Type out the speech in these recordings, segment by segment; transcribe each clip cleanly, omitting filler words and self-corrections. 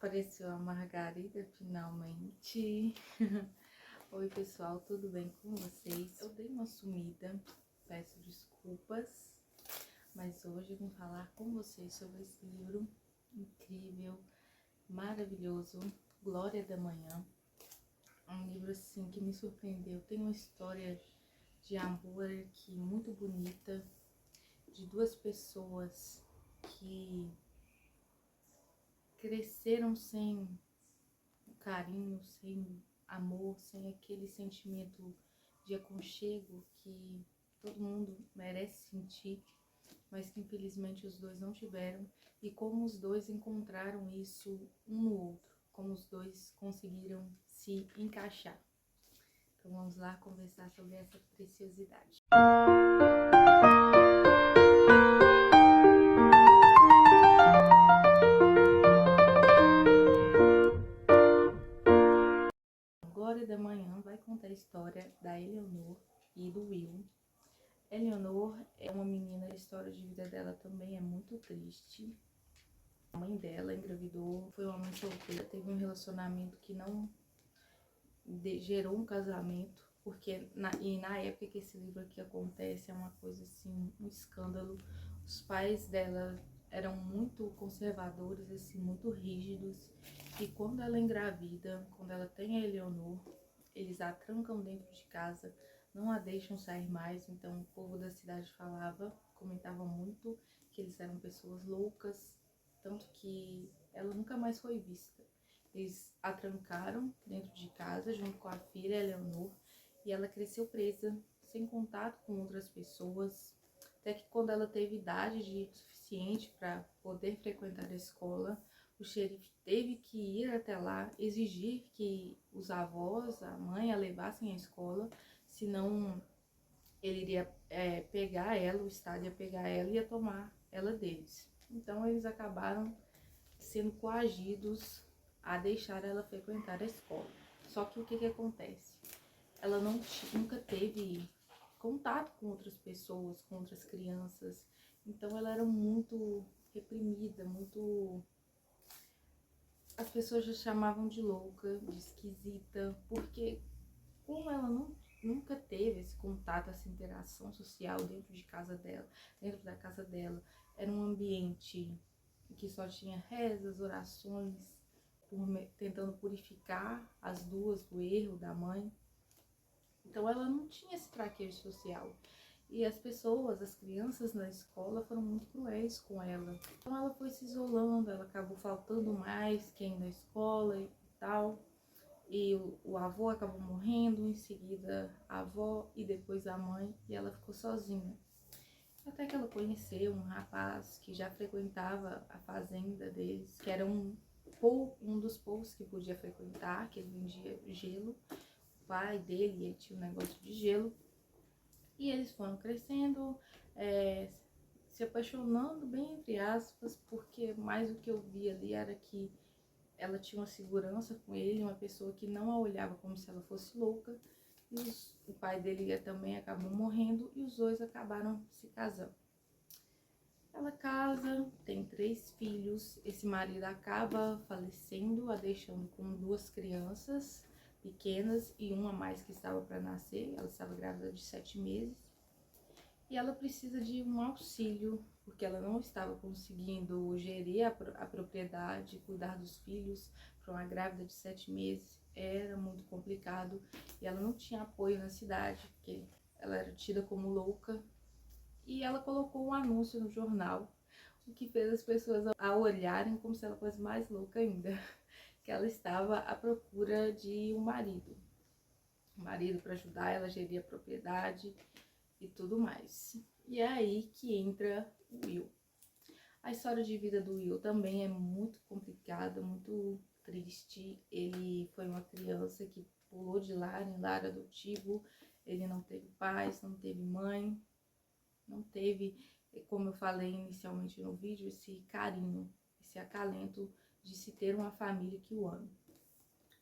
Apareceu a Margarida finalmente. Oi pessoal, tudo bem com vocês? Eu dei uma sumida, peço desculpas, mas hoje eu vim falar com vocês sobre esse livro incrível, maravilhoso, Glória da Manhã. Um livro assim que me surpreendeu, tem uma história de amor aqui muito bonita, de duas pessoas que cresceram sem carinho, sem amor, sem aquele sentimento de aconchego que todo mundo merece sentir, mas que infelizmente os dois não tiveram, e como os dois encontraram isso um no outro, como os dois conseguiram se encaixar. Então vamos lá conversar sobre essa preciosidade. Glória da Manhã vai contar a história da Eleanor e do Will. Eleanor é uma menina, a história de vida dela também é muito triste. A mãe dela engravidou, foi uma mãe solteira, teve um relacionamento que não gerou um casamento, porque na época que esse livro aqui acontece é uma coisa assim, um escândalo. Os pais dela eram muito conservadores, assim, muito rígidos, e quando ela engravida, quando ela tem a Eleanor, eles a trancam dentro de casa, não a deixam sair mais. Então o povo da cidade comentava muito que eles eram pessoas loucas, tanto que ela nunca mais foi vista. Eles a trancaram dentro de casa junto com a filha Eleanor, e ela cresceu presa, sem contato com outras pessoas, até que quando ela teve idade suficiente para poder frequentar a escola, o xerife teve que ir até lá, exigir que os avós, a mãe, a levassem à escola, senão ele iria pegar ela, o Estado ia pegar ela e ia tomar ela deles. Então eles acabaram sendo coagidos a deixar ela frequentar a escola. Só que o que acontece? Ela nunca teve contato com outras pessoas, com outras crianças, então ela era muito reprimida, muito... As pessoas já chamavam de louca, de esquisita, porque como ela nunca teve esse contato, essa interação social dentro de casa dela, dentro da casa dela, era um ambiente que só tinha rezas, orações, tentando purificar as duas do erro da mãe. Então ela não tinha esse traquejo social. E as pessoas, as crianças na escola foram muito cruéis com ela. Então ela foi se isolando, ela acabou faltando mais que ir na escola e tal. E o avô acabou morrendo, em seguida a avó e depois a mãe, e ela ficou sozinha. Até que ela conheceu um rapaz que já frequentava a fazenda deles, que era um dos poucos que podia frequentar, que ele vendia gelo. O pai dele, ele tinha um negócio de gelo. E eles foram crescendo, se apaixonando, bem entre aspas, porque mais o que eu vi ali era que ela tinha uma segurança com ele, uma pessoa que não a olhava como se ela fosse louca. E o pai dele também acabou morrendo e os dois acabaram se casando. Ela casa, tem 3 filhos, esse marido acaba falecendo, a deixando com 2 crianças pequenas e uma a mais que estava para nascer. Ela estava grávida de 7 meses. E ela precisa de um auxílio, porque ela não estava conseguindo gerir a propriedade, cuidar dos filhos. Para uma grávida de 7 meses era muito complicado, e ela não tinha apoio na cidade, porque ela era tida como louca. E ela colocou um anúncio no jornal, o que fez as pessoas a olharem como se ela fosse mais louca ainda, que ela estava à procura de um marido para ajudar ela a gerir a propriedade e tudo mais. E é aí que entra o Will. A história de vida do Will também é muito complicada, muito triste. Ele foi uma criança que pulou de lar em lar adotivo. Ele não teve pais, não teve mãe, não teve, como eu falei inicialmente no vídeo, esse carinho, esse acalento de se ter uma família que o ame.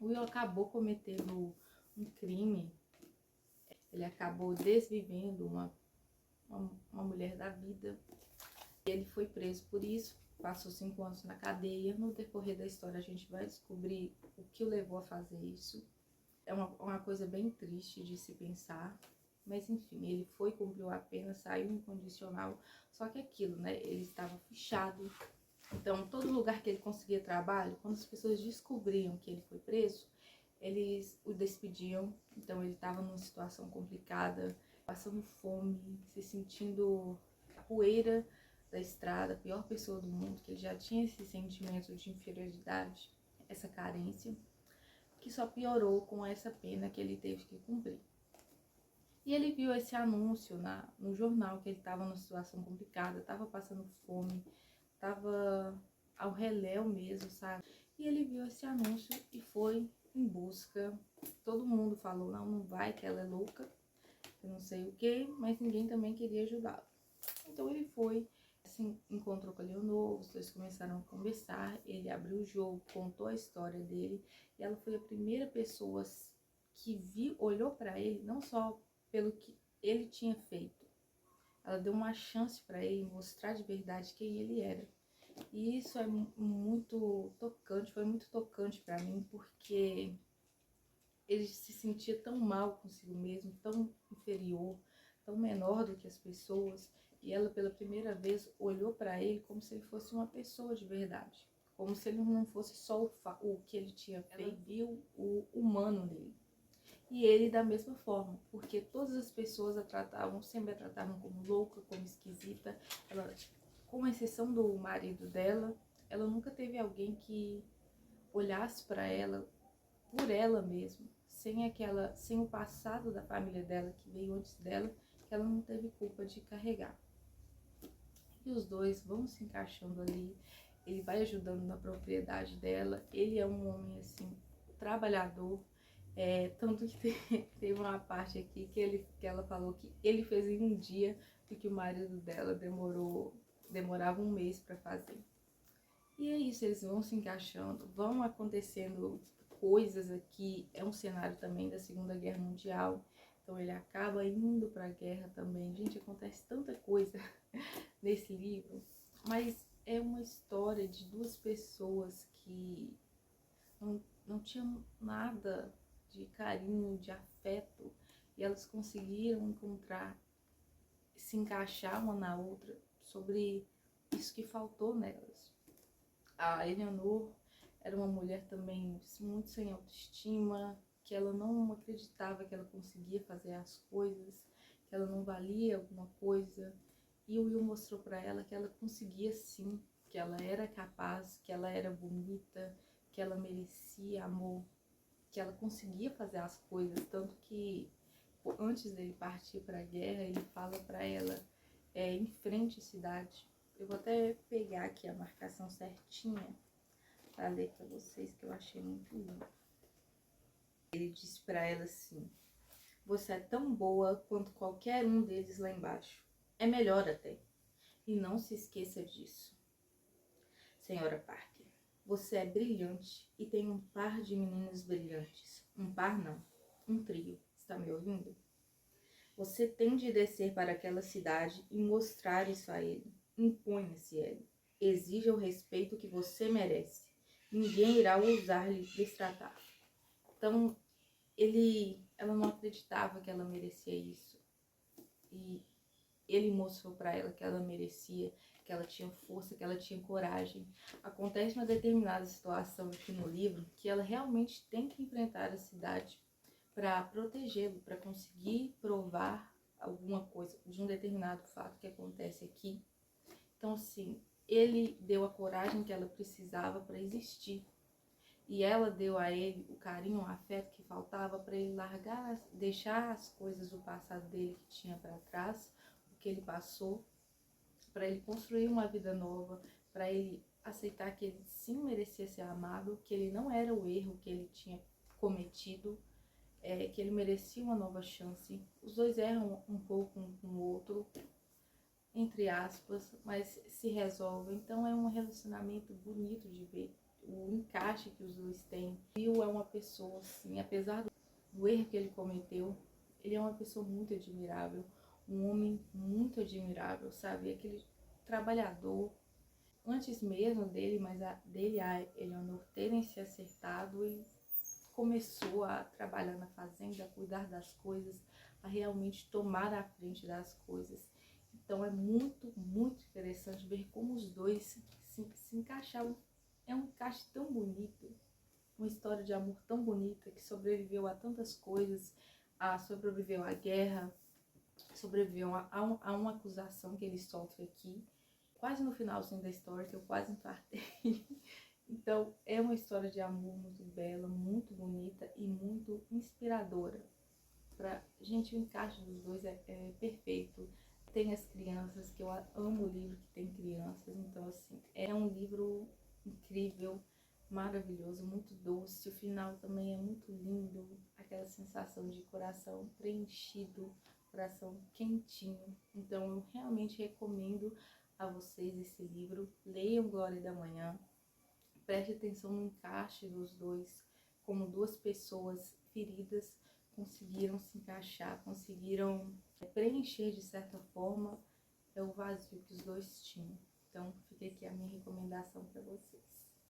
O Will acabou cometendo um crime. Ele acabou desvivendo uma mulher da vida. Ele foi preso por isso, passou 5 anos na cadeia. No decorrer da história a gente vai descobrir o que o levou a fazer isso. É uma coisa bem triste de se pensar, mas enfim, ele foi, cumpriu a pena, saiu incondicional, só que aquilo, né, ele estava fechado. Então, todo lugar que ele conseguia trabalho, quando as pessoas descobriam que ele foi preso, eles o despediam. Então, ele estava numa situação complicada, passando fome, se sentindo a poeira da estrada, a pior pessoa do mundo, que ele já tinha esse sentimento de inferioridade, essa carência, que só piorou com essa pena que ele teve que cumprir. E ele viu esse anúncio no jornal que ele estava numa situação complicada, estava passando fome, estava ao reléu mesmo, sabe? E ele viu esse anúncio e foi em busca. Todo mundo falou, não, não vai, que ela é louca, eu não sei o que, mas ninguém também queria ajudá-lo. Então ele foi, se encontrou com a Leonor, os dois começaram a conversar, ele abriu o jogo, contou a história dele, e ela foi a primeira pessoa que olhou para ele, não só pelo que ele tinha feito, ela deu uma chance para ele mostrar de verdade quem ele era. E isso é muito tocante, foi muito tocante para mim, porque ele se sentia tão mal consigo mesmo, tão inferior, tão menor do que as pessoas, e ela pela primeira vez olhou para ele como se ele fosse uma pessoa de verdade, como se ele não fosse só o que ele tinha feito, viu o humano dele. E ele da mesma forma, porque todas as pessoas sempre a tratavam como louca, como esquisita. Ela, com exceção do marido dela, ela nunca teve alguém que olhasse para ela por ela mesma, sem o passado da família dela que veio antes dela, que ela não teve culpa de carregar. E os dois vão se encaixando ali, ele vai ajudando na propriedade dela, ele é um homem assim, trabalhador, tanto que teve uma parte aqui que ela falou que ele fez em um dia e que o marido dela demorava um mês para fazer. E é isso, eles vão se encaixando, vão acontecendo coisas aqui. É um cenário também da Segunda Guerra Mundial, então ele acaba indo para a guerra também. Gente, acontece tanta coisa nesse livro, mas é uma história de duas pessoas que não tinham nada de carinho, de afeto, e elas conseguiram se encaixar uma na outra sobre isso que faltou nelas. A Eleanor era uma mulher também muito sem autoestima, que ela não acreditava que ela conseguia fazer as coisas, que ela não valia alguma coisa. E o Will mostrou para ela que ela conseguia sim, que ela era capaz, que ela era bonita, que ela merecia amor, que ela conseguia fazer as coisas, tanto que antes dele partir para a guerra, ele fala para ela, enfrente a cidade. Eu vou até pegar aqui a marcação certinha para ler para vocês, que eu achei muito lindo. Ele disse para ela assim: você é tão boa quanto qualquer um deles lá embaixo. É melhor até. E não se esqueça disso. Senhora Parker, você é brilhante e tem um par de meninos brilhantes. Um par não, um trio. Está me ouvindo? Você tem de descer para aquela cidade e mostrar isso a ele. Imponha-se ele. Exija o respeito que você merece. Ninguém irá ousar lhe destratar. Então, ela não acreditava que ela merecia isso. E ele mostrou para ela que ela merecia, que ela tinha força, que ela tinha coragem. Acontece uma determinada situação aqui no livro que ela realmente tem que enfrentar a cidade para protegê-lo, para conseguir provar alguma coisa de um determinado fato que acontece aqui. Então, assim, ele deu a coragem que ela precisava para existir. E ela deu a ele o carinho, o afeto que faltava para ele largar, deixar as coisas do passado dele que tinha para trás, o que ele passou, para ele construir uma vida nova, para ele aceitar que ele sim merecia ser amado, que ele não era o erro que ele tinha cometido, que ele merecia uma nova chance. Os dois erram um pouco um com o outro, entre aspas, mas se resolvem. Então é um relacionamento bonito de ver, o encaixe que os dois têm. Will é uma pessoa assim, apesar do erro que ele cometeu, ele é uma pessoa muito admirável, um homem muito admirável, sabe? Aquele trabalhador, antes mesmo dele, mas dele e a Eleanor terem se acertado e começou a trabalhar na fazenda, a cuidar das coisas, a realmente tomar a frente das coisas. Então é muito, muito interessante ver como os dois se encaixavam. É um encaixe tão bonito, uma história de amor tão bonita, que sobreviveu a tantas coisas, sobreviveu à guerra, sobreviveu a uma acusação que ele sofre aqui, quase no finalzinho da história, que eu quase infartei. Então, é uma história de amor muito bela, muito bonita e muito inspiradora. Gente, o encaixe dos dois é perfeito. Tem as crianças, que eu amo o livro que tem crianças. Então, assim, é um livro incrível, maravilhoso, muito doce. O final também é muito lindo. Aquela sensação de coração preenchido, coração quentinho. Então, eu realmente recomendo a vocês esse livro. Leiam Glória da Manhã. Preste atenção no encaixe dos dois, como duas pessoas feridas conseguiram se encaixar, conseguiram preencher de certa forma o vazio que os dois tinham. Então, fica aqui a minha recomendação para vocês.